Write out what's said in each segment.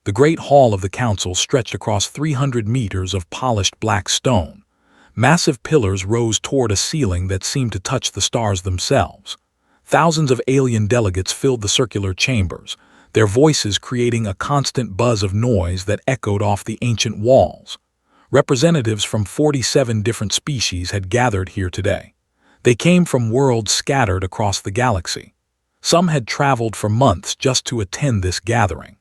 The great hall of the council stretched across 300 meters of polished black stone. Massive pillars rose toward a ceiling that seemed to touch the stars themselves. Thousands of alien delegates filled the circular chambers, their voices creating a constant buzz of noise that echoed off the ancient walls. Representatives from 47 different species had gathered here today. They came from worlds scattered across the galaxy. Some had traveled for months just to attend this gathering.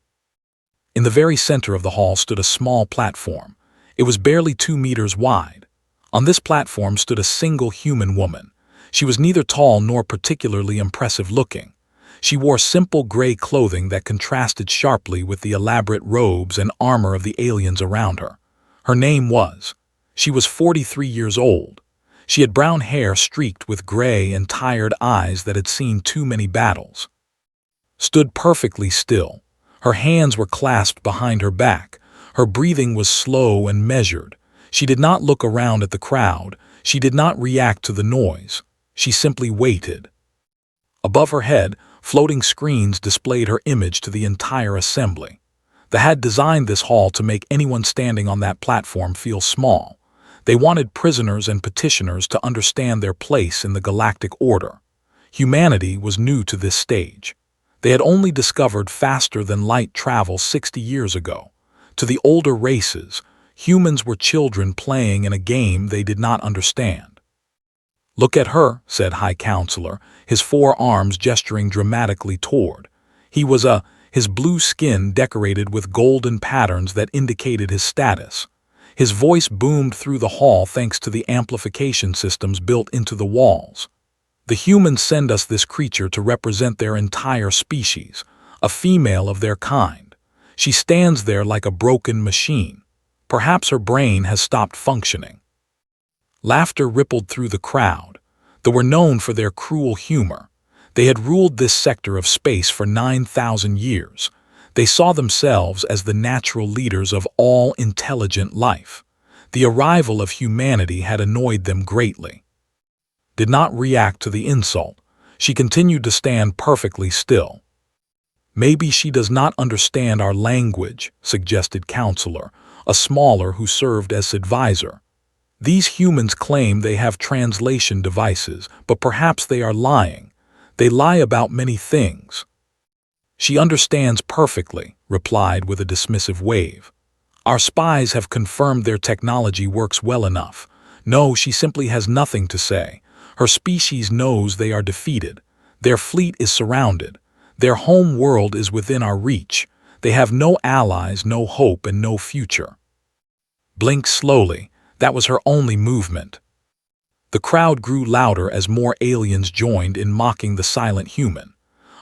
In the very center of the hall stood a small platform. It was barely 2 meters wide. On this platform stood a single human woman. She was neither tall nor particularly impressive looking. She wore simple gray clothing that contrasted sharply with the elaborate robes and armor of the aliens around her. Her name was. She was 43 years old. She had brown hair streaked with gray and tired eyes that had seen too many battles. Stood perfectly still. Her hands were clasped behind her back. Her breathing was slow and measured. She did not look around at the crowd. She did not react to the noise. She simply waited. Above her head, floating screens displayed her image to the entire assembly. They had designed this hall to make anyone standing on that platform feel small. They wanted prisoners and petitioners to understand their place in the galactic order. Humanity was new to this stage. They had only discovered faster-than-light travel 60 years ago. To the older races, humans were children playing in a game they did not understand. "Look at her," said High Counselor, his 4 arms gesturing dramatically toward. His blue skin decorated with golden patterns that indicated his status. His voice boomed through the hall thanks to the amplification systems built into the walls. "The humans send us this creature to represent their entire species, a female of their kind. She stands there like a broken machine. Perhaps her brain has stopped functioning." Laughter rippled through the crowd. They were known for their cruel humor. They had ruled this sector of space for 9,000 years. They saw themselves as the natural leaders of all intelligent life. The arrival of humanity had annoyed them greatly. Did not react to the insult. She continued to stand perfectly still. "Maybe she does not understand our language," suggested Counselor, a smaller who served as advisor. "These humans claim they have translation devices, but perhaps they are lying. They lie about many things." "She understands perfectly," replied with a dismissive wave. "Our spies have confirmed their technology works well enough. No, she simply has nothing to say. Her species knows they are defeated. Their fleet is surrounded. Their home world is within our reach. They have no allies, no hope, and no future." Blink slowly. That was her only movement. The crowd grew louder as more aliens joined in mocking the silent human.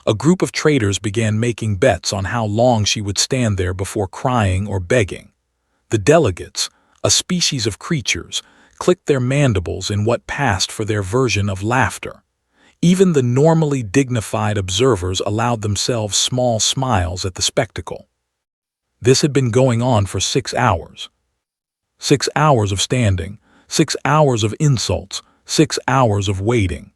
A group of traders began making bets on how long she would stand there before crying or begging. The delegates, a species of creatures, clicked their mandibles in what passed for their version of laughter. Even the normally dignified observers allowed themselves small smiles at the spectacle. This had been going on for 6 hours. 6 hours of standing, 6 hours of insults, 6 hours of waiting.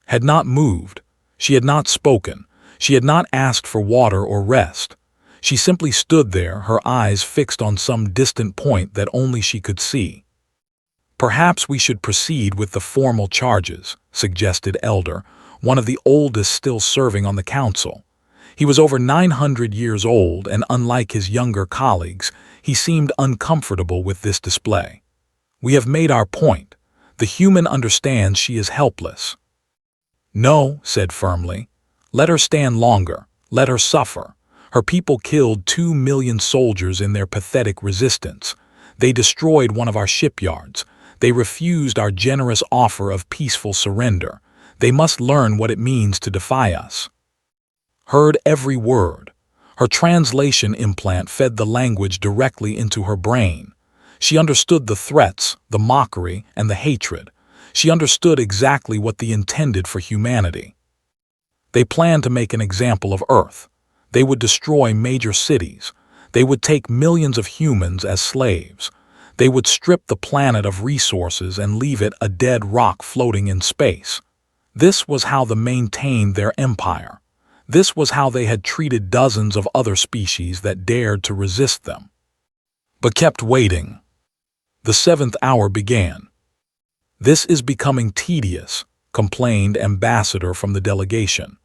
Had not moved. She had not spoken. She had not asked for water or rest. She simply stood there, her eyes fixed on some distant point that only she could see. "Perhaps we should proceed with the formal charges," suggested Elder, one of the oldest still serving on the council. He was over 900 years old, and unlike his younger colleagues, he seemed uncomfortable with this display. "We have made our point. The human understands she is helpless." "No," said firmly. "Let her stand longer. Let her suffer. Her people killed 2 million soldiers in their pathetic resistance. They destroyed one of our shipyards. They refused our generous offer of peaceful surrender. They must learn what it means to defy us." Heard every word. Her translation implant fed the language directly into her brain. She understood the threats, the mockery, and the hatred. She understood exactly what they intended for humanity. They planned to make an example of Earth. They would destroy major cities. They would take millions of humans as slaves. They would strip the planet of resources and leave it a dead rock floating in space. This was how they maintained their empire. This was how they had treated dozens of other species that dared to resist them, but kept waiting. The 7th hour began. "This is becoming tedious," complained ambassador from the delegation.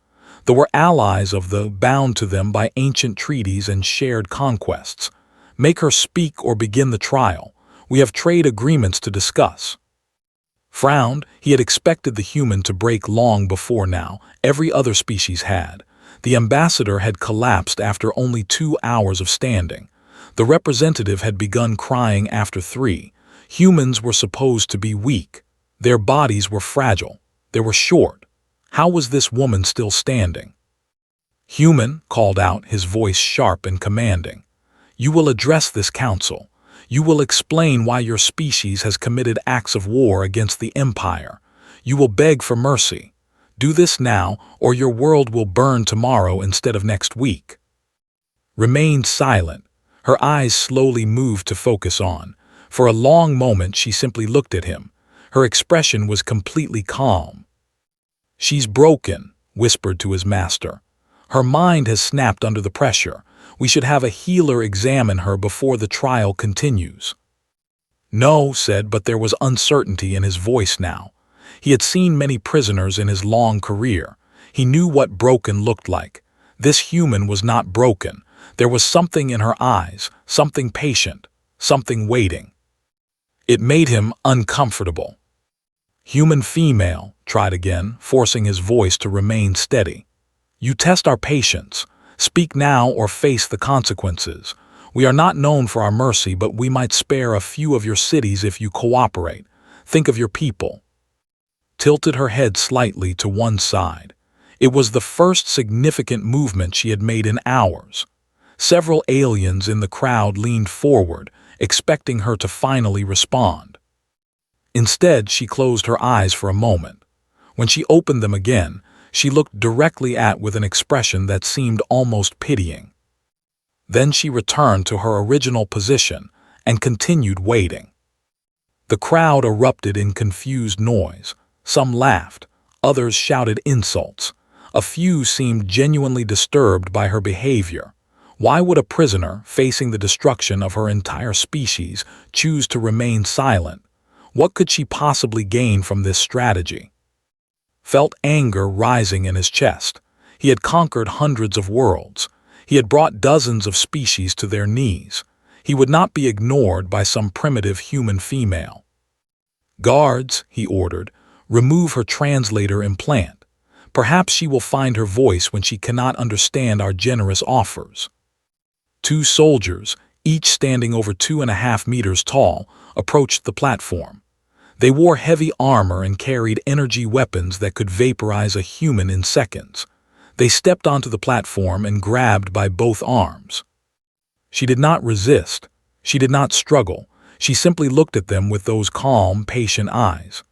"There were allies of the bound to them by ancient treaties and shared conquests. Make her speak or begin the trial. We have trade agreements to discuss." Frowned, he had expected the human to break long before now. Every other species had. The ambassador had collapsed after only 2 hours of standing. The representative had begun crying after 3. Humans were supposed to be weak. Their bodies were fragile. They were short. How was this woman still standing? "Human," called out, his voice sharp and commanding. "You will address this council. You will explain why your species has committed acts of war against the Empire. You will beg for mercy. Do this now, or your world will burn tomorrow instead of next week." Remained silent. Her eyes slowly moved to focus on. For a long moment she simply looked at him. Her expression was completely calm. "She's broken," whispered to his master. "Her mind has snapped under the pressure. We should have a healer examine her before the trial continues." "No," said, but there was uncertainty in his voice now. He had seen many prisoners in his long career. He knew what broken looked like. This human was not broken. There was something in her eyes, something patient, something waiting. It made him uncomfortable. "Human female," tried again, forcing his voice to remain steady. "You test our patience. Speak now or face the consequences. We are not known for our mercy, but we might spare a few of your cities if you cooperate. Think of your people." Tilted her head slightly to one side. It was the first significant movement she had made in hours. Several aliens in the crowd leaned forward, expecting her to finally respond. Instead, she closed her eyes for a moment. When she opened them again, she looked directly at with an expression that seemed almost pitying. Then she returned to her original position and continued waiting. The crowd erupted in confused noise. Some laughed, others shouted insults. A few seemed genuinely disturbed by her behavior. Why would a prisoner, facing the destruction of her entire species, choose to remain silent? What could she possibly gain from this strategy? Felt anger rising in his chest. He had conquered hundreds of worlds. He had brought dozens of species to their knees. He would not be ignored by some primitive human female. "Guards," he ordered, "remove her translator implant. Perhaps she will find her voice when she cannot understand our generous offers." 2 soldiers, each standing over 2.5 meters tall, approached the platform. They wore heavy armor and carried energy weapons that could vaporize a human in seconds. They stepped onto the platform and grabbed by both arms. She did not resist. She did not struggle. She simply looked at them with those calm, patient eyes.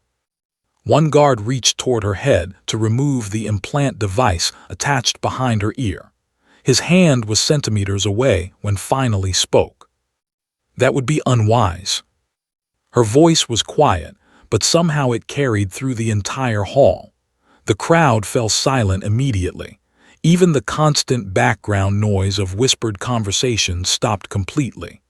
One guard reached toward her head to remove the implant device attached behind her ear. His hand was centimeters away when finally spoke. "That would be unwise." Her voice was quiet, but somehow it carried through the entire hall. The crowd fell silent immediately. Even the constant background noise of whispered conversations stopped completely.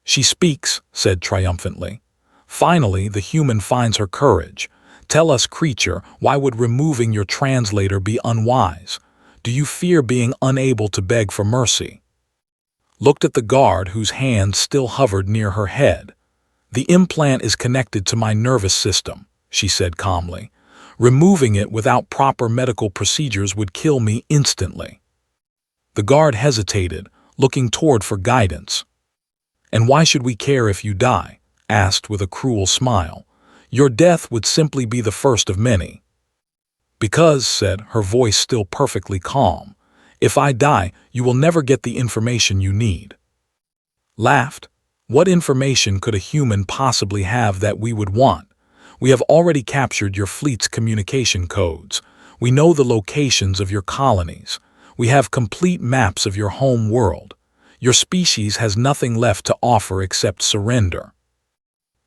"She speaks," said triumphantly. "Finally, the human finds her courage. Tell us, creature, why would removing your translator be unwise? Do you fear being unable to beg for mercy?" Looked at the guard whose hand still hovered near her head. "The implant is connected to my nervous system," she said calmly. "Removing it without proper medical procedures would kill me instantly." The guard hesitated, looking toward for guidance. "And why should we care if you die?" asked with a cruel smile. "Your death would simply be the first of many." "Because," said, her voice still perfectly calm, "if I die, you will never get the information you need." Laughed. "What information could a human possibly have that we would want? We have already captured your fleet's communication codes. We know the locations of your colonies. We have complete maps of your home world. Your species has nothing left to offer except surrender."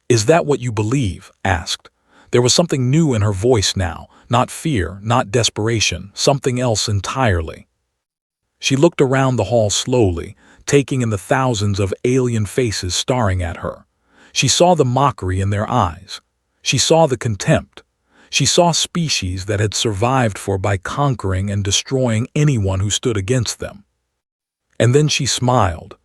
"Is that what you believe?" asked. There was something new in her voice now, not fear, not desperation, something else entirely. She looked around the hall slowly, taking in the thousands of alien faces staring at her. She saw the mockery in their eyes. She saw the contempt. She saw species that had survived by conquering and destroying anyone who stood against them. And then she smiled.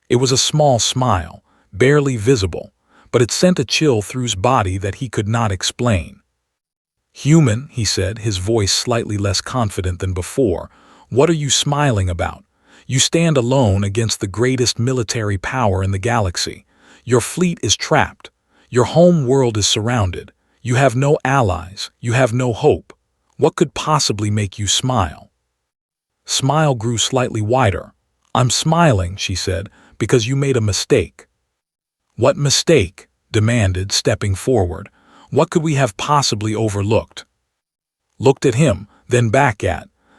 It was a small smile, barely visible, but it sent a chill through his body that he could not explain. "Human," he said, his voice slightly less confident than before, "what are you smiling about? You stand alone against the greatest military power in the galaxy. Your fleet is trapped. Your home world is surrounded. You have no allies. You have no hope. What could possibly make you smile?" Smile grew slightly wider. "I'm smiling," she said, "because you made a mistake." "What mistake?" demanded, stepping forward. "What could we have possibly overlooked?" Looked at him, then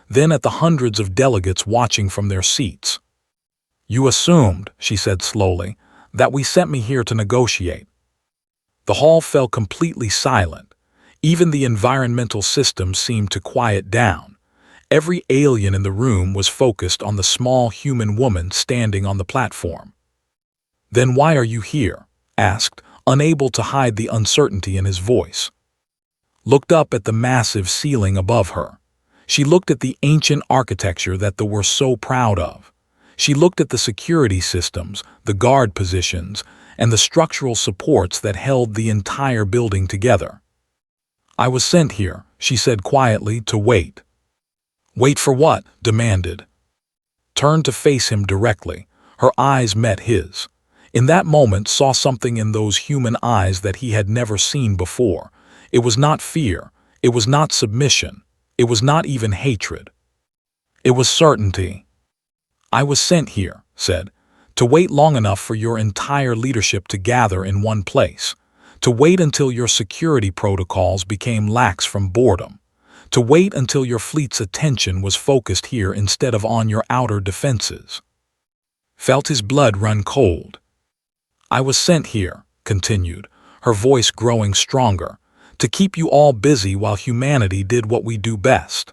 then at the hundreds of delegates watching from their seats. "You assumed," she said slowly, "that we sent me here to negotiate." The hall fell completely silent. Even the environmental system seemed to quiet down. Every alien in the room was focused on the small human woman standing on the platform. "Then why are you here?" asked, unable to hide the uncertainty in his voice. Looked up at the massive ceiling above her. She looked at the ancient architecture that they were so proud of. She looked at the security systems, the guard positions, and the structural supports that held the entire building together. "I was sent here," she said quietly, "to wait." "Wait for what?" demanded. Turned to face him directly. Her eyes met his. In that moment saw something in those human eyes that he had never seen before. It was not fear. It was not submission. It was not even hatred. It was certainty. "I was sent here," said, "to wait long enough for your entire leadership to gather in one place, to wait until your security protocols became lax from boredom, to wait until your fleet's attention was focused here instead of on your outer defenses." Felt his blood run cold. "I was sent here," continued, her voice growing stronger, "to keep you all busy while humanity did what we do best."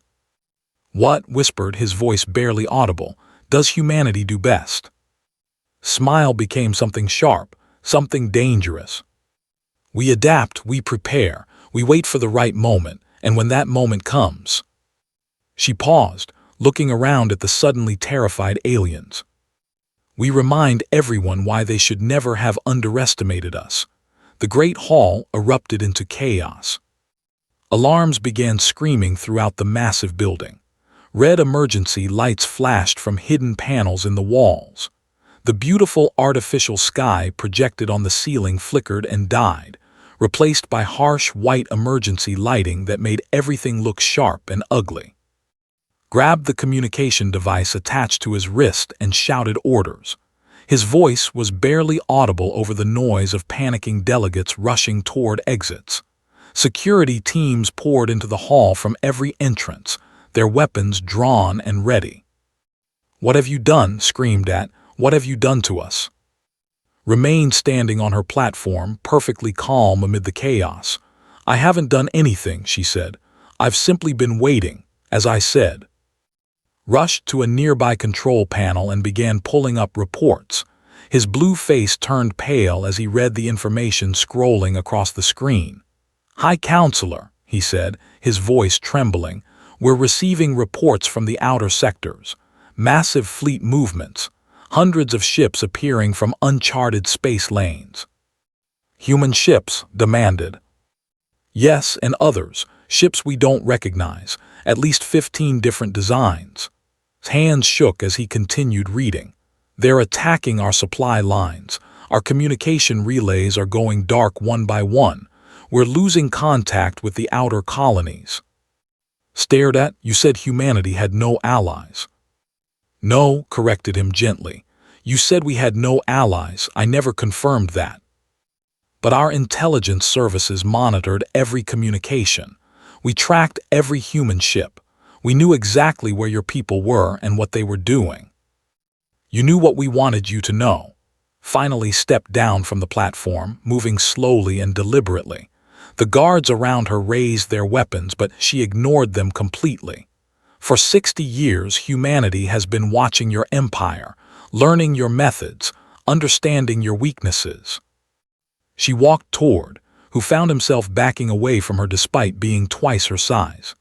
"What?" whispered, his voice barely audible. "Does humanity do best?" Smile became something sharp, something dangerous. "We adapt, we prepare, we wait for the right moment, and when that moment comes—" She paused, looking around at the suddenly terrified aliens. "We remind everyone why they should never have underestimated us." The great hall erupted into chaos. Alarms began screaming throughout the massive building. Red emergency lights flashed from hidden panels in the walls. The beautiful artificial sky projected on the ceiling flickered and died, replaced by harsh white emergency lighting that made everything look sharp and ugly. Grabbed the communication device attached to his wrist and shouted orders. His voice was barely audible over the noise of panicking delegates rushing toward exits. Security teams poured into the hall from every entrance, their weapons drawn and ready. "What have you done?" screamed at. "What have you done to us?" Remained standing on her platform, perfectly calm amid the chaos. "I haven't done anything," she said. "I've simply been waiting, as I said." Rushed to a nearby control panel and began pulling up reports. His blue face turned pale as he read the information scrolling across the screen. "High Counselor," he said, his voice trembling, "we're receiving reports from the outer sectors. Massive fleet movements. Hundreds of ships appearing from uncharted space lanes." "Human ships?" demanded. "Yes, and others. Ships we don't recognize. At least 15 different designs." His hands shook as he continued reading. "They're attacking our supply lines. Our communication relays are going dark one by one. We're losing contact with the outer colonies." Stared at. "You said humanity had no allies." "No," corrected him gently. "You said we had no allies. I never confirmed that. But our intelligence services monitored every communication. We tracked every human ship. We knew exactly where your people were and what they were doing. You knew what we wanted you to know." Finally stepped down from the platform, moving slowly and deliberately. The guards around her raised their weapons, but she ignored them completely. For 60 years, humanity has been watching your empire, learning your methods, understanding your weaknesses. She walked toward, who found himself backing away from her despite being twice her size.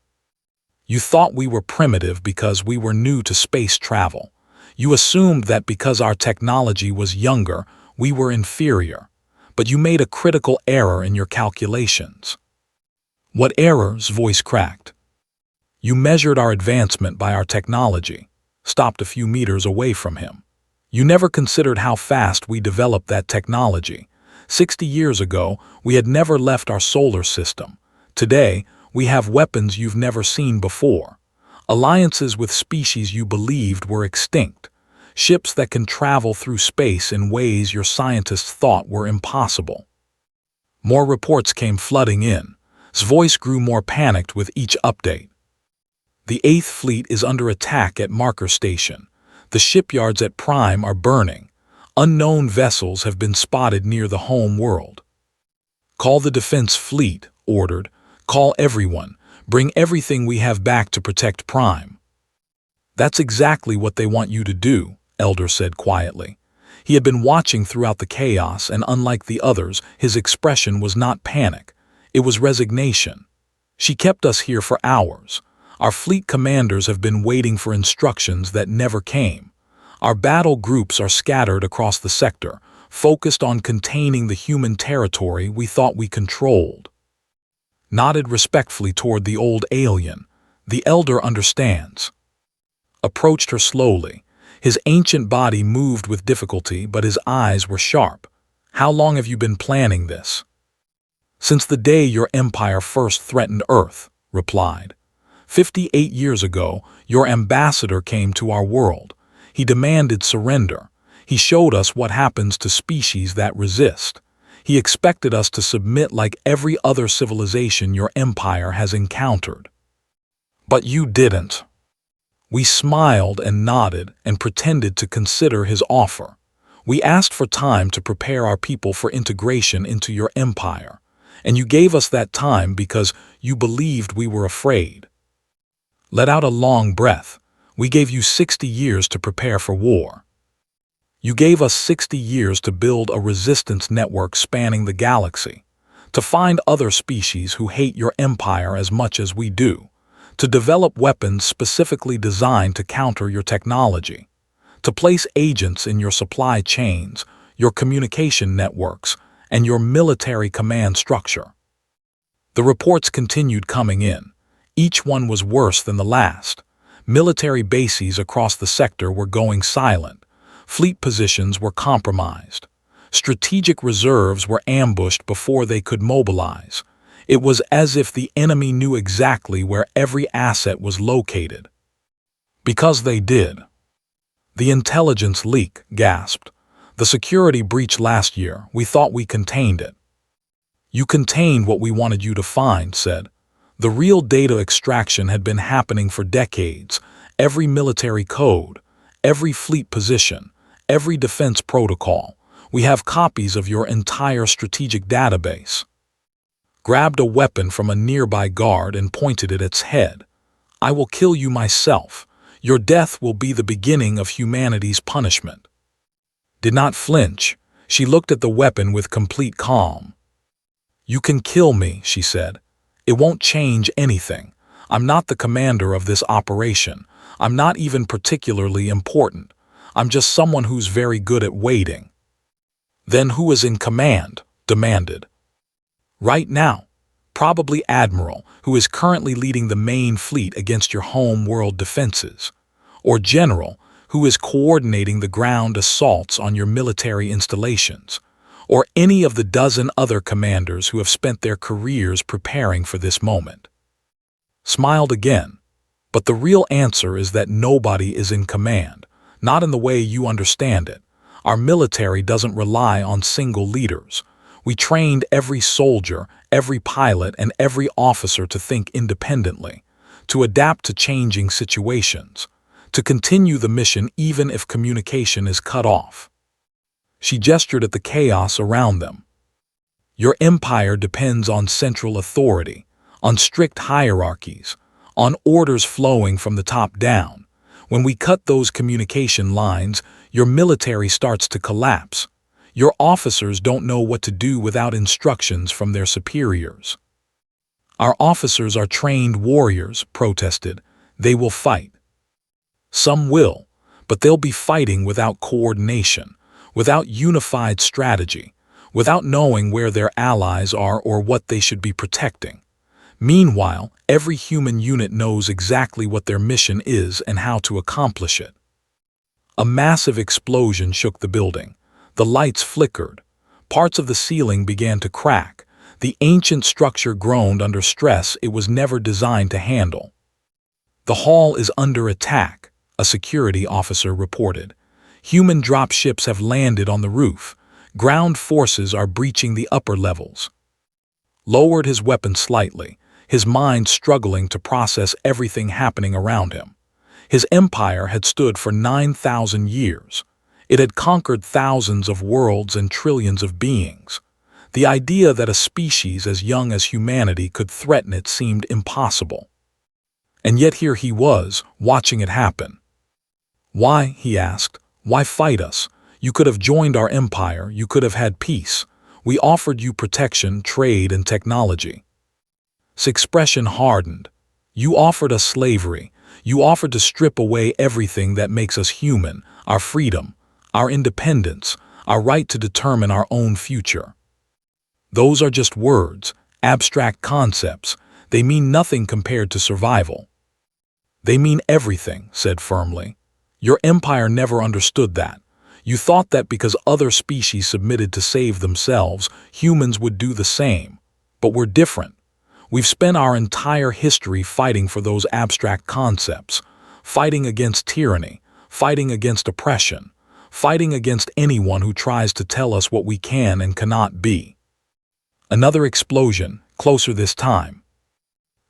You thought we were primitive because we were new to space travel. You assumed that because our technology was younger, we were inferior. But you made a critical error in your calculations. What errors? Voice cracked. You measured our advancement by our technology, stopped a few meters away from him. You never considered how fast we developed that technology. 60 years ago, we had never left our solar system. Today, we have weapons you've never seen before. Alliances with species you believed were extinct. Ships that can travel through space in ways your scientists thought were impossible. More reports came flooding in. His voice grew more panicked with each update. The 8th Fleet is under attack at Marker Station. The shipyards at Prime are burning. Unknown vessels have been spotted near the home world. Call the Defense Fleet, ordered. Call everyone. Bring everything we have back to protect Prime. That's exactly what they want you to do, Elder said quietly. He had been watching throughout the chaos, and unlike the others, his expression was not panic. It was resignation. She kept us here for hours. Our fleet commanders have been waiting for instructions that never came. Our battle groups are scattered across the sector, focused on containing the human territory we thought we controlled. Nodded respectfully toward the old alien. The elder understands. Approached her slowly. His ancient body moved with difficulty, but his eyes were sharp. How long have you been planning this? Since the day your empire first threatened Earth, replied. 58 years ago, your ambassador came to our world. He demanded surrender. He showed us what happens to species that resist. He expected us to submit like every other civilization your empire has encountered. But you didn't. We smiled and nodded and pretended to consider his offer. We asked for time to prepare our people for integration into your empire, and you gave us that time because you believed we were afraid. Let out a long breath. We gave you 60 years to prepare for war. You gave us 60 years to build a resistance network spanning the galaxy, to find other species who hate your empire as much as we do, to develop weapons specifically designed to counter your technology, to place agents in your supply chains, your communication networks, and your military command structure. The reports continued coming in. Each one was worse than the last. Military bases across the sector were going silent. Fleet positions were compromised. Strategic reserves were ambushed before they could mobilize. It was as if the enemy knew exactly where every asset was located. Because they did. The intelligence leak, gasped. The security breach last year, we thought we contained it. You contained what we wanted you to find, said. The real data extraction had been happening for decades. Every military code, every fleet position, every defense protocol. We have copies of your entire strategic database. Grabbed a weapon from a nearby guard and pointed at its head. I will kill you myself. Your death will be the beginning of humanity's punishment. Did not flinch. She looked at the weapon with complete calm. You can kill me, she said. It won't change anything. I'm not the commander of this operation. I'm not even particularly important. I'm just someone who's very good at waiting. Then who is in command? Demanded. Right now. Probably Admiral, who is currently leading the main fleet against your home world defenses. Or General, who is coordinating the ground assaults on your military installations. Or any of the dozen other commanders who have spent their careers preparing for this moment. Smiled again. But the real answer is that nobody is in command, not in the way you understand it. Our military doesn't rely on single leaders. We trained every soldier, every pilot, and every officer to think independently, to adapt to changing situations, to continue the mission even if communication is cut off. She gestured at the chaos around them. Your empire depends on central authority, on strict hierarchies, on orders flowing from the top down. When we cut those communication lines, your military starts to collapse. Your officers don't know what to do without instructions from their superiors. Our officers are trained warriors, protested. They will fight. Some will, but they'll be fighting without coordination, without unified strategy, without knowing where their allies are or what they should be protecting. Meanwhile, every human unit knows exactly what their mission is and how to accomplish it. A massive explosion shook the building. The lights flickered. Parts of the ceiling began to crack. The ancient structure groaned under stress it was never designed to handle. The hall is under attack, a security officer reported. Human dropships have landed on the roof. Ground forces are breaching the upper levels. Lowered his weapon slightly, his mind struggling to process everything happening around him. His empire had stood for 9,000 years. It had conquered thousands of worlds and trillions of beings. The idea that a species as young as humanity could threaten it seemed impossible. And yet here he was, watching it happen. Why, he asked, why fight us? You could have joined our empire, you could have had peace. We offered you protection, trade, and technology. His expression hardened. You offered us slavery. You offered to strip away everything that makes us human, our freedom, our independence, our right to determine our own future. Those are just words, abstract concepts. They mean nothing compared to survival. They mean everything, said firmly. Your empire never understood that. You thought that because other species submitted to save themselves, humans would do the same. But we're different. We've spent our entire history fighting for those abstract concepts, fighting against tyranny, fighting against oppression, fighting against anyone who tries to tell us what we can and cannot be. Another explosion, closer this time.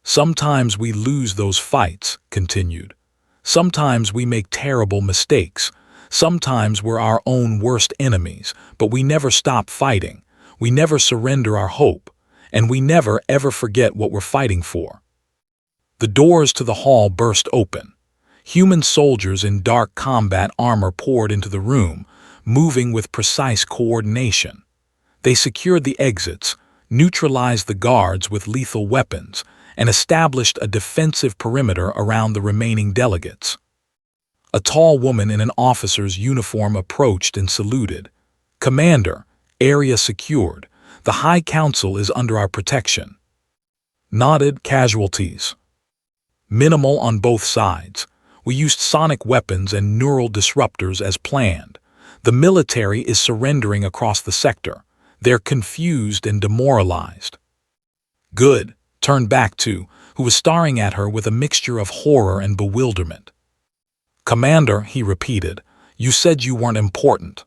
Sometimes we lose those fights, continued. Sometimes we make terrible mistakes. Sometimes we're our own worst enemies, but we never stop fighting. We never surrender our hope. And we never ever forget what we're fighting for. The doors to the hall burst open. Human soldiers in dark combat armor poured into the room, moving with precise coordination. They secured the exits, neutralized the guards with lethal weapons, and established a defensive perimeter around the remaining delegates. A tall woman in an officer's uniform approached and saluted. Commander, area secured. The High Council is under our protection. Nodded casualties. Minimal on both sides. We used sonic weapons and neural disruptors as planned. The military is surrendering across the sector. They're confused and demoralized. Good, turned back to, who was staring at her with a mixture of horror and bewilderment. Commander, he repeated, you said you weren't important.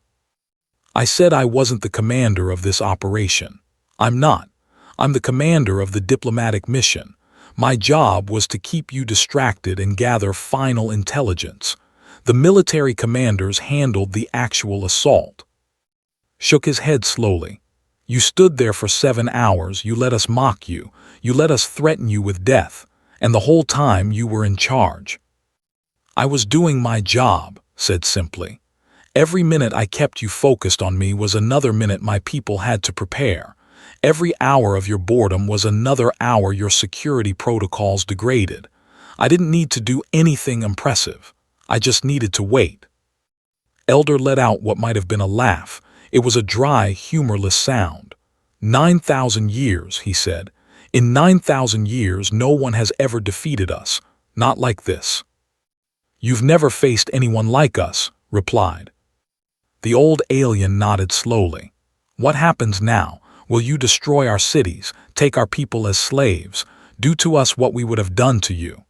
I said I wasn't the commander of this operation. I'm not. I'm the commander of the diplomatic mission. My job was to keep you distracted and gather final intelligence. The military commanders handled the actual assault. Shook his head slowly. You stood there for 7 hours, you let us mock you, you let us threaten you with death, and the whole time you were in charge. I was doing my job, said simply. Every minute I kept you focused on me was another minute my people had to prepare. Every hour of your boredom was another hour your security protocols degraded. I didn't need to do anything impressive. I just needed to wait. Elder let out what might have been a laugh. It was a dry, humorless sound. 9,000 years, he said. In 9,000 years, no one has ever defeated us. Not like this. You've never faced anyone like us, replied. The old alien nodded slowly. What happens now? Will you destroy our cities, take our people as slaves, do to us what we would have done to you?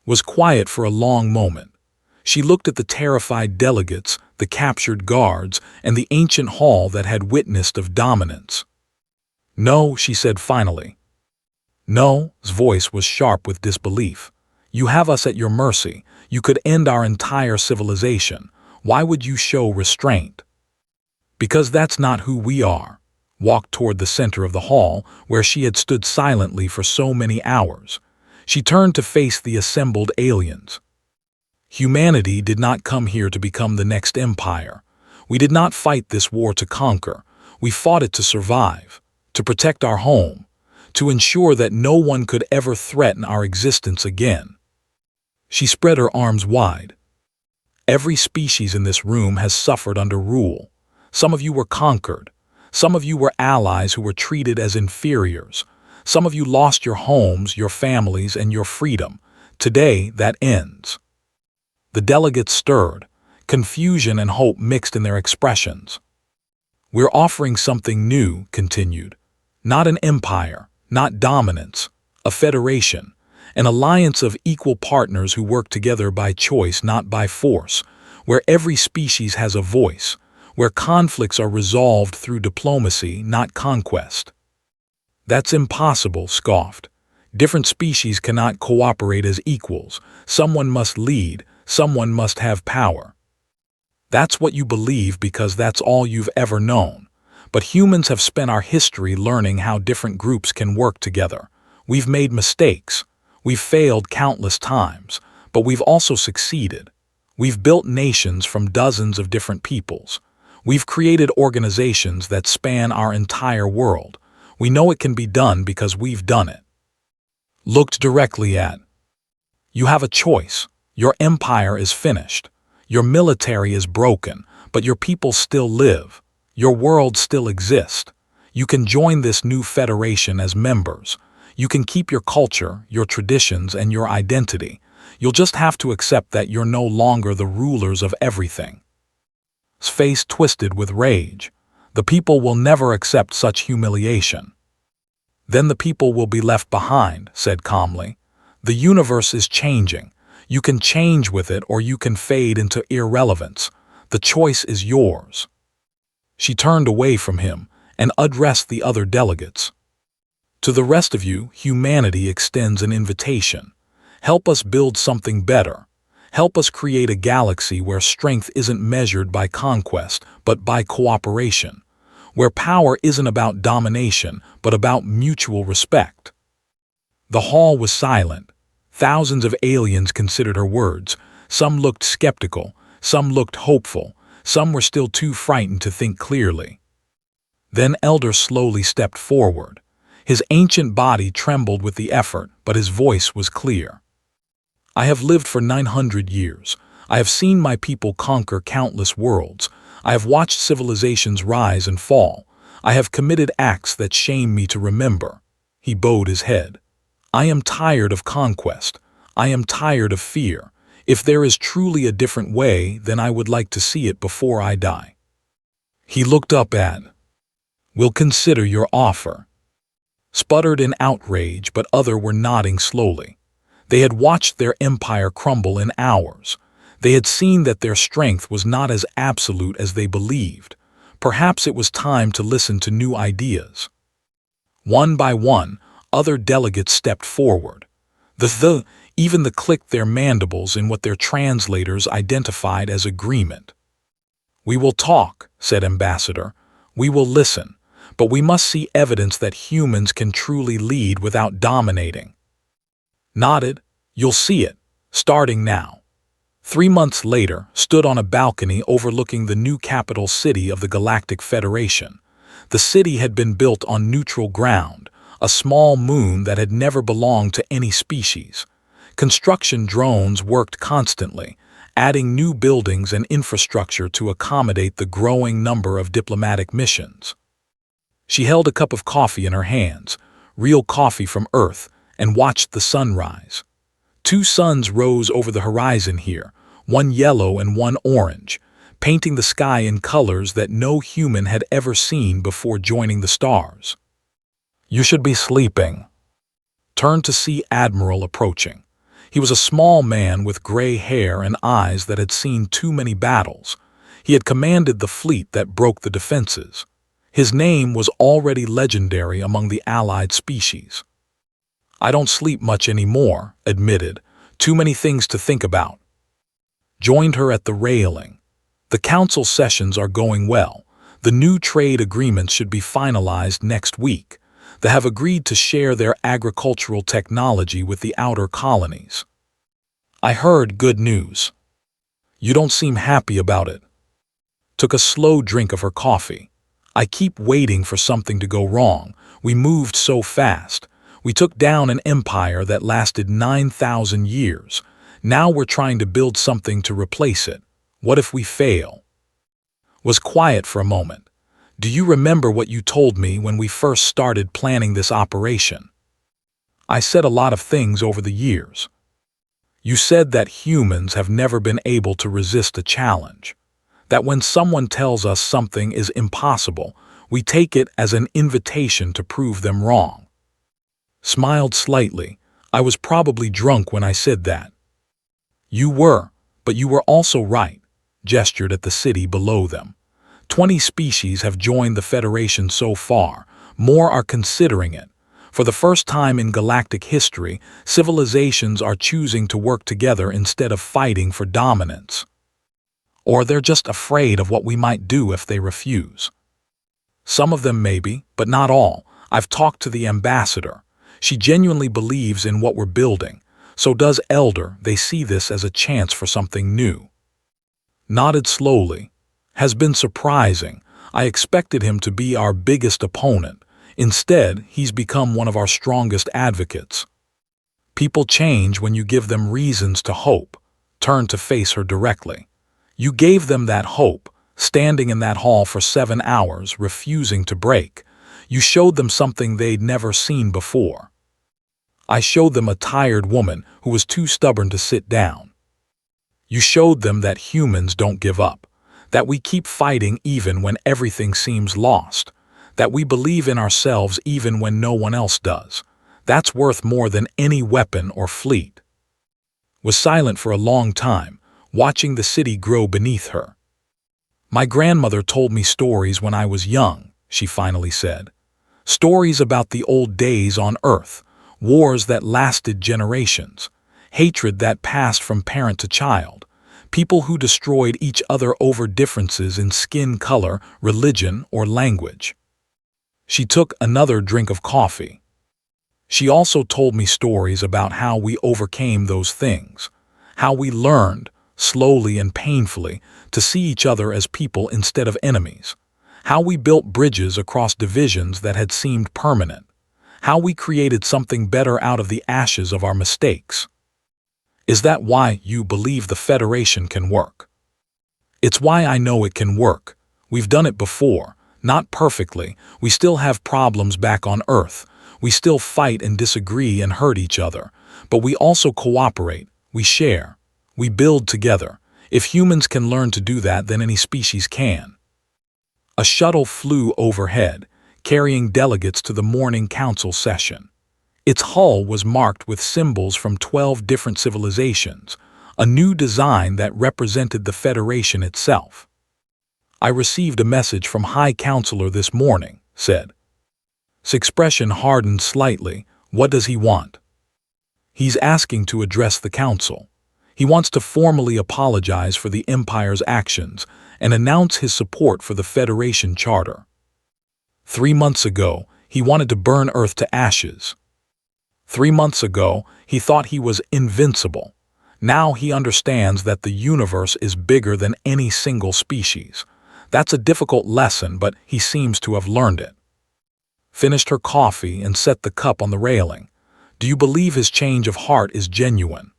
Was quiet for a long moment. She looked at the terrified delegates, the captured guards, and the ancient hall that had witnessed of dominance. No, she said finally. No, his voice was sharp with disbelief. You have us at your mercy. You could end our entire civilization. Why would you show restraint? Because that's not who we are. walked toward the center of the hall where she had stood silently for so many hours. She turned to face the assembled aliens. Humanity did not come here to become the next empire. We did not fight this war to conquer. We fought it to survive, to protect our home, to ensure that no one could ever threaten our existence again. She spread her arms wide. Every species in this room has suffered under rule. Some of you were conquered. Some of you were allies who were treated as inferiors. Some of you lost your homes, your families, and your freedom. Today, that ends. The delegates stirred. Confusion and hope mixed in their expressions. We're offering something new, continued. Not an empire, not dominance, a federation, an alliance of equal partners who work together by choice, not by force, where every species has a voice, where conflicts are resolved through diplomacy, not conquest. That's impossible, scoffed. Different species cannot cooperate as equals. Someone must lead, someone must have power. That's what you believe because that's all you've ever known. But humans have spent our history learning how different groups can work together. We've made mistakes. We've failed countless times, but we've also succeeded. We've built nations from dozens of different peoples. We've created organizations that span our entire world. We know it can be done because we've done it. Looked directly at. You have a choice. Your empire is finished. Your military is broken, but your people still live. Your world still exists. You can join this new federation as members. You can keep your culture, your traditions, and your identity. You'll just have to accept that you're no longer the rulers of everything. His face twisted with rage. The people will never accept such humiliation. Then the people will be left behind, said calmly. The universe is changing. You can change with it or you can fade into irrelevance. The choice is yours. She turned away from him and addressed the other delegates. To the rest of you, humanity extends an invitation. Help us build something better. Help us create a galaxy where strength isn't measured by conquest, but by cooperation. Where power isn't about domination, but about mutual respect. The hall was silent. Thousands of aliens considered her words. Some looked skeptical, some looked hopeful, some were still too frightened to think clearly. Then Elder slowly stepped forward. His ancient body trembled with the effort, but his voice was clear. I have lived for 900 years. I have seen my people conquer countless worlds. I have watched civilizations rise and fall. I have committed acts that shame me to remember. He bowed his head. I am tired of conquest. I am tired of fear. If there is truly a different way, then I would like to see it before I die. He looked up at. We'll consider your offer. Sputtered in outrage, but others were nodding slowly. They had watched their empire crumble in hours. They had seen that their strength was not as absolute as they believed. Perhaps it was time to listen to new ideas. One by one, other delegates stepped forward. Even clicked their mandibles in what their translators identified as agreement. We will talk, said Ambassador. We will listen, but we must see evidence that humans can truly lead without dominating. Nodded. You'll see it, starting now. 3 months later, stood on a balcony overlooking the new capital city of the Galactic Federation. The city had been built on neutral ground, a small moon that had never belonged to any species. Construction drones worked constantly, adding new buildings and infrastructure to accommodate the growing number of diplomatic missions. She held a cup of coffee in her hands, real coffee from Earth, and watched the sun rise. 2 suns rose over the horizon here, one yellow and one orange, painting the sky in colors that no human had ever seen before joining the stars. You should be sleeping. Turned to see Admiral approaching. He was a small man with gray hair and eyes that had seen too many battles. He had commanded the fleet that broke the defenses. His name was already legendary among the allied species. I don't sleep much anymore, admitted. Too many things to think about. Joined her at the railing. The council sessions are going well. The new trade agreements should be finalized next week. They have agreed to share their agricultural technology with the outer colonies. I heard good news. You don't seem happy about it. Took a slow drink of her coffee. I keep waiting for something to go wrong. We moved so fast. We took down an empire that lasted 9,000 years. Now we're trying to build something to replace it. What if we fail? Was quiet for a moment. Do you remember what you told me when we first started planning this operation? I said a lot of things over the years. You said that humans have never been able to resist a challenge. That when someone tells us something is impossible, we take it as an invitation to prove them wrong. Smiled slightly. I was probably drunk when I said that. You were, but you were also right. Gestured at the city below them. 20 species have joined the Federation so far. More are considering it. For the first time in galactic history, civilizations are choosing to work together instead of fighting for dominance. Or they're just afraid of what we might do if they refuse. Some of them maybe, but not all. I've talked to the ambassador. She genuinely believes in what we're building. So does Elder. They see this as a chance for something new. Nodded slowly. Has been surprising. I expected him to be our biggest opponent. Instead, he's become one of our strongest advocates. People change when you give them reasons to hope. Turned to face her directly. You gave them that hope, standing in that hall for 7 hours, refusing to break. You showed them something they'd never seen before. I showed them a tired woman who was too stubborn to sit down. You showed them that humans don't give up, that we keep fighting even when everything seems lost, that we believe in ourselves even when no one else does. That's worth more than any weapon or fleet. Was silent for a long time, watching the city grow beneath her. My grandmother told me stories when I was young, she finally said. Stories about the old days on Earth, wars that lasted generations, hatred that passed from parent to child, people who destroyed each other over differences in skin color, religion, or language. She took another drink of coffee. She also told me stories about how we overcame those things, how we learned, slowly and painfully, to see each other as people instead of enemies, how we built bridges across divisions that had seemed permanent, how we created something better out of the ashes of our mistakes. Is that why you believe the Federation can work? It's why I know it can work. We've done it before, not perfectly. We still have problems back on Earth. We still fight and disagree and hurt each other, but we also cooperate, we share. We build together. If humans can learn to do that, then any species can. A shuttle flew overhead, carrying delegates to the morning council session. Its hull was marked with symbols from 12 different civilizations, a new design that represented the Federation itself. I received a message from High Counselor this morning, said. His expression hardened slightly. What does he want? He's asking to address the council. He wants to formally apologize for the Empire's actions and announce his support for the Federation Charter. 3 months ago, he wanted to burn Earth to ashes. 3 months ago, he thought he was invincible. Now he understands that the universe is bigger than any single species. That's a difficult lesson, but he seems to have learned it. Finished her coffee and set the cup on the railing. Do you believe his change of heart is genuine?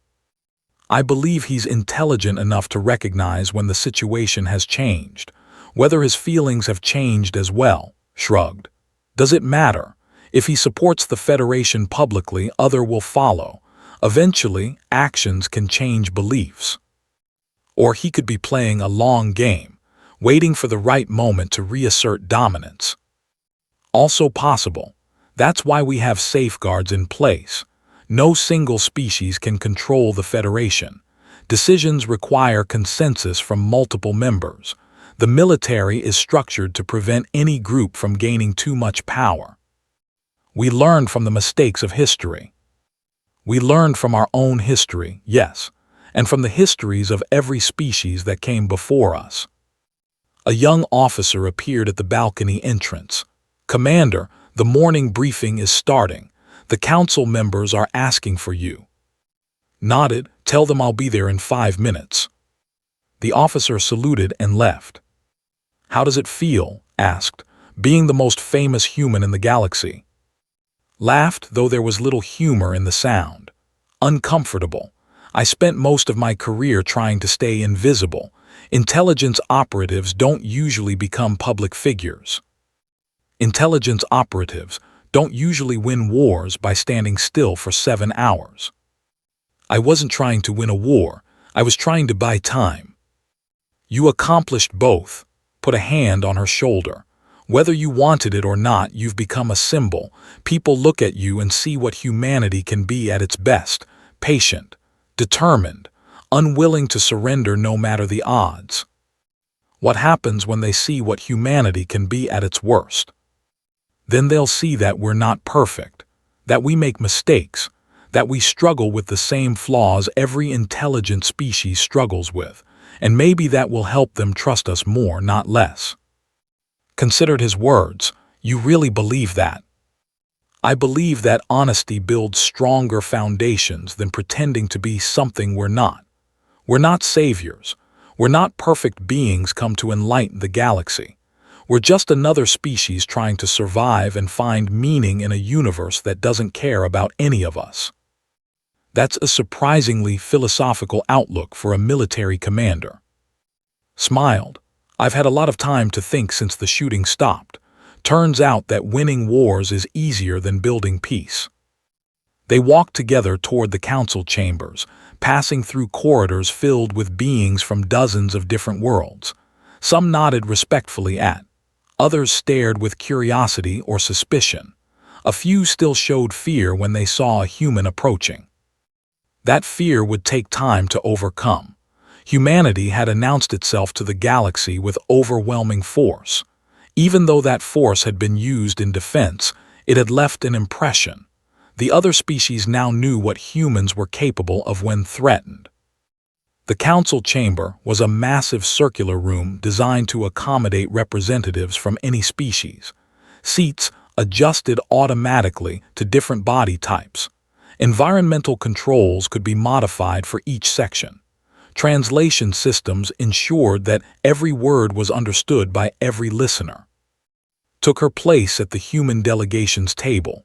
I believe he's intelligent enough to recognize when the situation has changed. Whether his feelings have changed as well, shrugged. Does it matter? If he supports the Federation publicly, others will follow. Eventually, actions can change beliefs. Or he could be playing a long game, waiting for the right moment to reassert dominance. Also possible. That's why we have safeguards in place. No single species can control the Federation. Decisions require consensus from multiple members. The military is structured to prevent any group from gaining too much power. We learned from the mistakes of history. We learned from our own history, yes, and from the histories of every species that came before us. A young officer appeared at the balcony entrance. "Commander, the morning briefing is starting. The council members are asking for you." Nodded. "Tell them I'll be there in 5 minutes." The officer saluted and left. "How does it feel?" asked, "being the most famous human in the galaxy?" Laughed, though there was little humor in the sound. "Uncomfortable. I spent most of my career trying to stay invisible. Intelligence operatives don't usually become public figures. Intelligence operatives don't usually win wars by standing still for 7 hours. I wasn't trying to win a war. I was trying to buy time." "You accomplished both." Put a hand on her shoulder. "Whether you wanted it or not, you've become a symbol. People look at you and see what humanity can be at its best: patient, determined, unwilling to surrender no matter the odds. What happens when they see what humanity can be at its worst? Then they'll see that we're not perfect, that we make mistakes, that we struggle with the same flaws every intelligent species struggles with, and maybe that will help them trust us more, not less." Considered his words. "You really believe that?" "I believe that honesty builds stronger foundations than pretending to be something we're not. We're not saviors. We're not perfect beings come to enlighten the galaxy. We're just another species trying to survive and find meaning in a universe that doesn't care about any of us." That's a surprisingly philosophical outlook for a military commander. Smiled. "I've had a lot of time to think since the shooting stopped. Turns out that winning wars is easier than building peace." They walked together toward the council chambers, passing through corridors filled with beings from dozens of different worlds. Some nodded respectfully others stared with curiosity or suspicion. A few still showed fear when they saw a human approaching. That fear would take time to overcome. Humanity had announced itself to the galaxy with overwhelming force. Even though that force had been used in defense, it had left an impression. The other species now knew what humans were capable of when threatened. The council chamber was a massive circular room designed to accommodate representatives from any species. Seats adjusted automatically to different body types. Environmental controls could be modified for each section. Translation systems ensured that every word was understood by every listener. Took her place at the human delegation's table.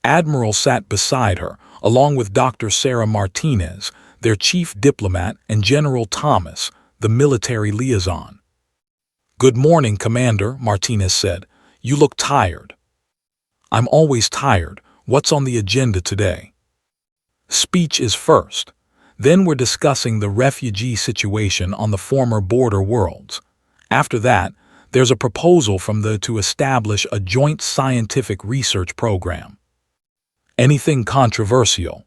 Admiral sat beside her, along with Dr. Sarah Martinez, their chief diplomat, and General Thomas, the military liaison. "Good morning, Commander," Martinez said. "You look tired." "I'm always tired. What's on the agenda today?" "Speech is first. Then we're discussing the refugee situation on the former border worlds. After that, there's a proposal from to establish a joint scientific research program." "Anything controversial?"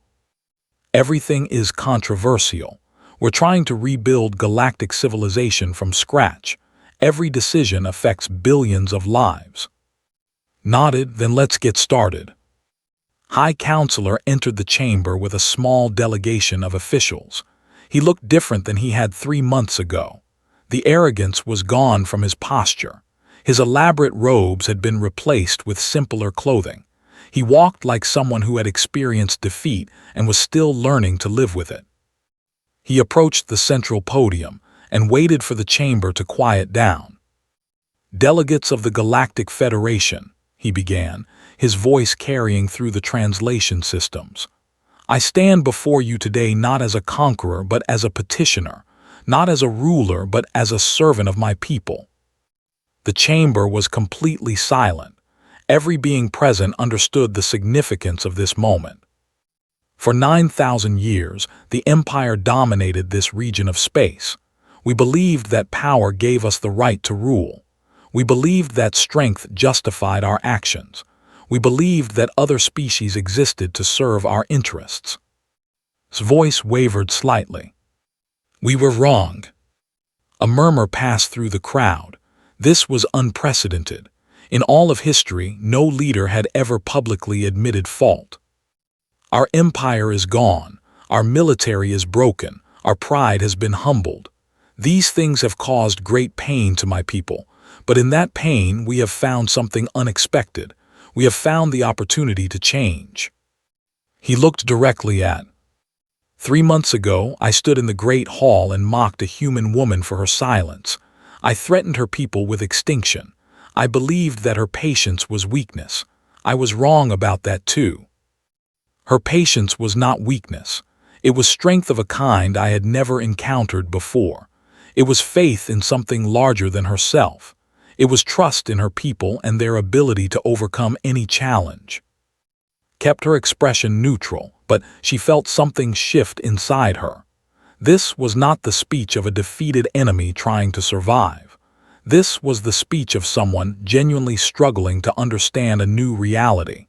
"Everything is controversial. We're trying to rebuild galactic civilization from scratch. Every decision affects billions of lives." Nodded. "Then let's get started." High Counselor entered the chamber with a small delegation of officials. He looked different than he had 3 months ago. The arrogance was gone from his posture. His elaborate robes had been replaced with simpler clothing. He walked like someone who had experienced defeat and was still learning to live with it. He approached the central podium and waited for the chamber to quiet down. "Delegates of the Galactic Federation," he began, his voice carrying through the translation systems. "I stand before you today not as a conqueror but as a petitioner, not as a ruler but as a servant of my people." The chamber was completely silent. Every being present understood the significance of this moment. For 9,000 years, the Empire dominated this region of space. We believed that power gave us the right to rule. We believed that strength justified our actions. We believed that other species existed to serve our interests. His voice wavered slightly. "We were wrong." A murmur passed through the crowd. This was unprecedented. In all of history, no leader had ever publicly admitted fault. "Our empire is gone. Our military is broken. Our pride has been humbled. These things have caused great pain to my people, but in that pain we have found something unexpected. We have found the opportunity to change." He looked directly at. 3 months ago, I stood in the Great Hall and mocked a human woman for her silence. I threatened her people with extinction. I believed that her patience was weakness. I was wrong about that too. Her patience was not weakness. It was strength of a kind I had never encountered before. It was faith in something larger than herself. It was trust in her people and their ability to overcome any challenge. Kept her expression neutral, but she felt something shift inside her. This was not the speech of a defeated enemy trying to survive. This was the speech of someone genuinely struggling to understand a new reality.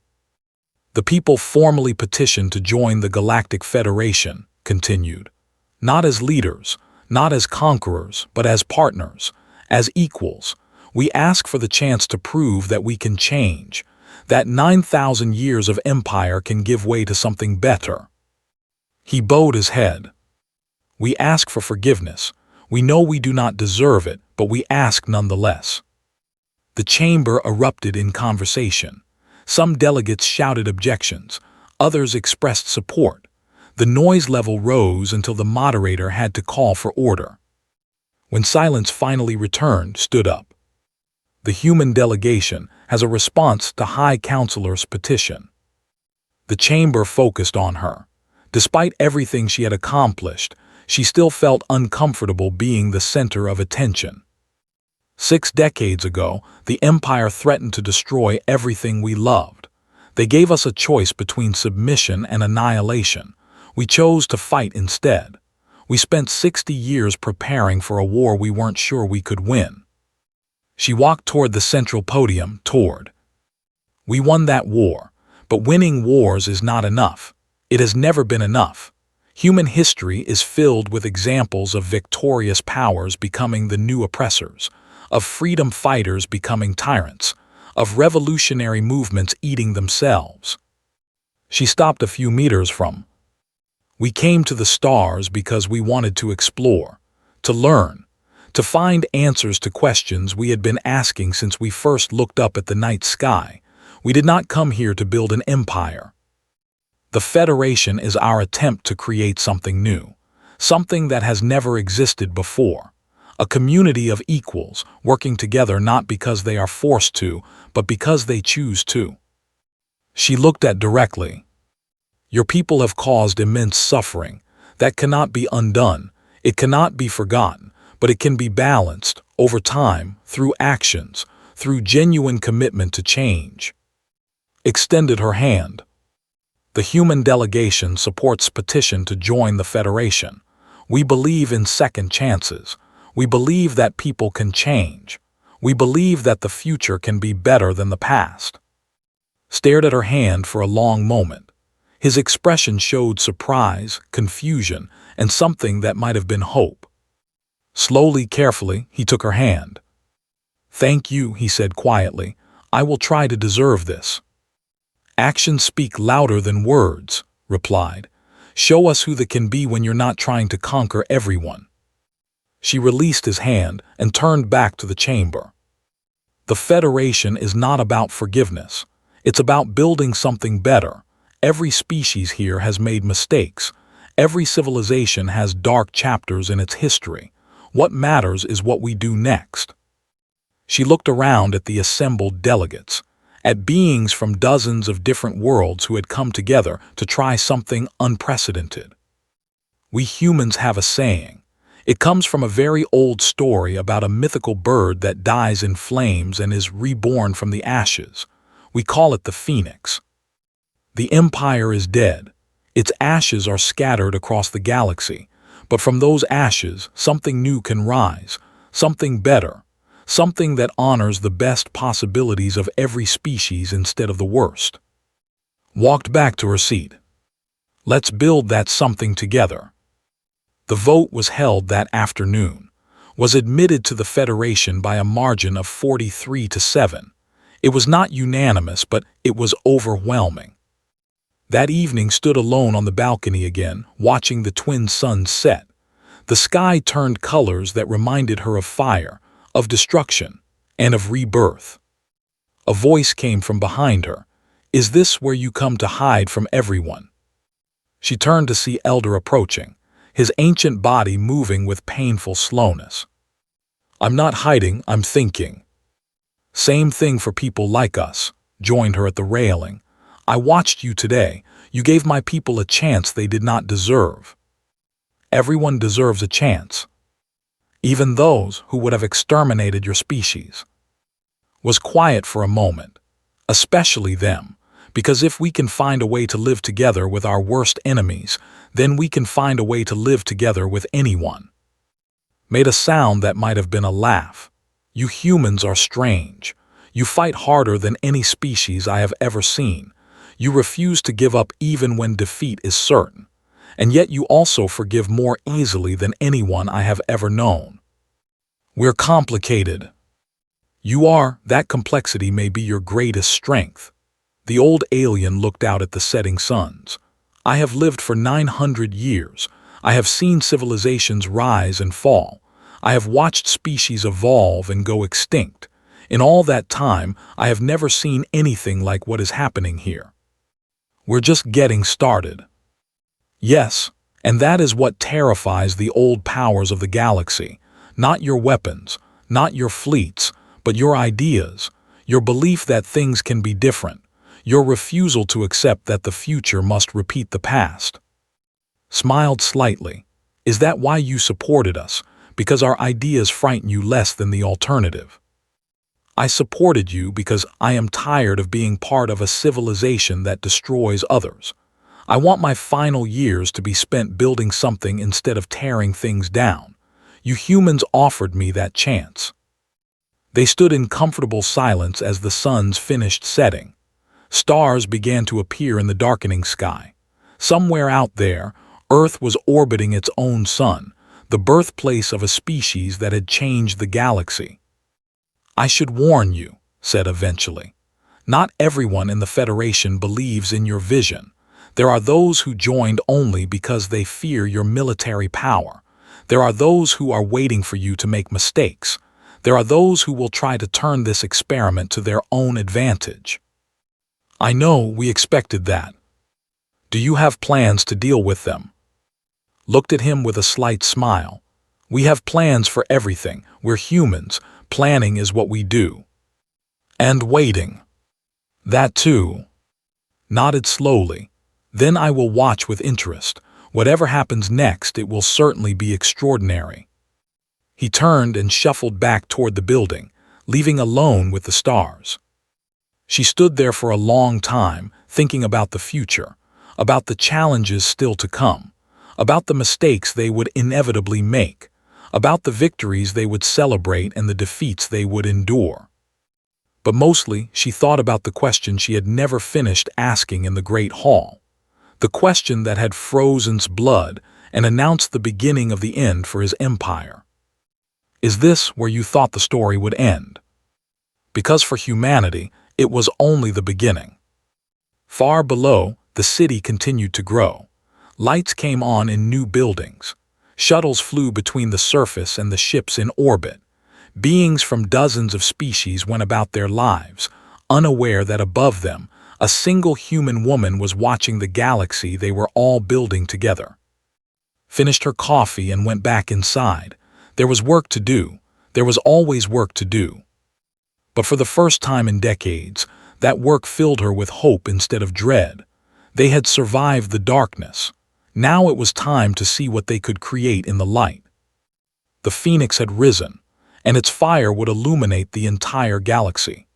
"The people formally petitioned to join the Galactic Federation," continued. "Not as leaders, not as conquerors, but as partners, as equals. We ask for the chance to prove that we can change, that 9,000 years of empire can give way to something better." He bowed his head. "We ask for forgiveness. We know we do not deserve it, but we ask nonetheless." The chamber erupted in conversation. Some delegates shouted objections. Others expressed support. The noise level rose until the moderator had to call for order. When silence finally returned, stood up. "The human delegation has a response to High Counselor's petition." The chamber focused on her. Despite everything she had accomplished, she still felt uncomfortable being the center of attention. 6 decades ago, the Empire threatened to destroy everything we loved. They gave us a choice between submission and annihilation. We chose to fight instead. We spent 60 years preparing for a war we weren't sure we could win. She walked toward the central podium, "We won that war, but winning wars is not enough. It has never been enough. Human history is filled with examples of victorious powers becoming the new oppressors, of freedom fighters becoming tyrants, of revolutionary movements eating themselves." She stopped a few meters from. "We came to the stars because we wanted to explore, to learn, to find answers to questions we had been asking since we first looked up at the night sky. We did not come here to build an empire. The Federation is our attempt to create something new, something that has never existed before. A community of equals working together not because they are forced to, but because they choose to." She looked at directly. "Your people have caused immense suffering. That cannot be undone. It cannot be forgotten, but it can be balanced over time through actions, through genuine commitment to change." Extended her hand. "The human delegation supports petition to join the Federation. We believe in second chances. We believe that people can change. We believe that the future can be better than the past." Stared at her hand for a long moment. His expression showed surprise, confusion, and something that might have been hope. Slowly, carefully, he took her hand. "Thank you," he said quietly. "I will try to deserve this." "Actions speak louder than words," replied. "Show us who they can be when you're not trying to conquer everyone." She released his hand and turned back to the chamber. "The Federation is not about forgiveness. It's about building something better. Every species here has made mistakes. Every civilization has dark chapters in its history. What matters is what we do next." She looked around at the assembled delegates, at beings from dozens of different worlds who had come together to try something unprecedented. "We humans have a saying. It comes from a very old story about a mythical bird that dies in flames and is reborn from the ashes. We call it the phoenix. The Empire is dead. Its ashes are scattered across the galaxy, but from those ashes something new can rise, something better, something that honors the best possibilities of every species instead of the worst." Walked back to her seat. "Let's build that something together." The vote was held that afternoon, was admitted to the Federation by a margin of 43-7. It was not unanimous, but it was overwhelming. That evening stood alone on the balcony again, watching the twin suns set. The sky turned colors that reminded her of fire, of destruction, and of rebirth. A voice came from behind her. "Is this where you come to hide from everyone?" She turned to see Elder approaching, his ancient body moving with painful slowness. "I'm not hiding, I'm thinking." "Same thing for people like us," joined her at the railing. "I watched you today. You gave my people a chance they did not deserve." "Everyone deserves a chance. Even those who would have exterminated your species." Was quiet for a moment. "Especially them, because if we can find a way to live together with our worst enemies, then we can find a way to live together with anyone." Made a sound that might have been a laugh. "You humans are strange. You fight harder than any species I have ever seen. You refuse to give up even when defeat is certain. And yet you also forgive more easily than anyone I have ever known. We're complicated." "You are. That complexity may be your greatest strength." The old alien looked out at the setting suns. "I have lived for 900 years. I have seen civilizations rise and fall. I have watched species evolve and go extinct. In all that time, I have never seen anything like what is happening here. We're just getting started." "Yes, and that is what terrifies the old powers of the galaxy. Not your weapons, not your fleets, but your ideas, your belief that things can be different, your refusal to accept that the future must repeat the past." Smiled slightly. "Is that why you supported us? Because our ideas frighten you less than the alternative?" "I supported you because I am tired of being part of a civilization that destroys others. I want my final years to be spent building something instead of tearing things down. You humans offered me that chance." They stood in comfortable silence as the suns finished setting. Stars began to appear in the darkening sky. Somewhere out there, Earth was orbiting its own sun, the birthplace of a species that had changed the galaxy. "I should warn you," said eventually. "Not everyone in the Federation believes in your vision. There are those who joined only because they fear your military power. There are those who are waiting for you to make mistakes. There are those who will try to turn this experiment to their own advantage." "I know, we expected that. Do you have plans to deal with them?" Looked at him with a slight smile. "We have plans for everything. We're humans. Planning is what we do." "And waiting." "That too." Nodded slowly. "Then I will watch with interest. Whatever happens next, it will certainly be extraordinary." He turned and shuffled back toward the building, leaving alone with the stars. She stood there for a long time, thinking about the future, about the challenges still to come, about the mistakes they would inevitably make, about the victories they would celebrate and the defeats they would endure. But mostly, she thought about the question she had never finished asking in the Great Hall, the question that had frozen's blood and announced the beginning of the end for his empire. "Is this where you thought the story would end?" Because for humanity, it was only the beginning. Far below, the city continued to grow. Lights came on in new buildings. Shuttles flew between the surface and the ships in orbit. Beings from dozens of species went about their lives, unaware that above them, a single human woman was watching the galaxy they were all building together. Finished her coffee and went back inside. There was work to do. There was always work to do. But for the first time in decades, that work filled her with hope instead of dread. They had survived the darkness. Now it was time to see what they could create in the light. The phoenix had risen, and its fire would illuminate the entire galaxy.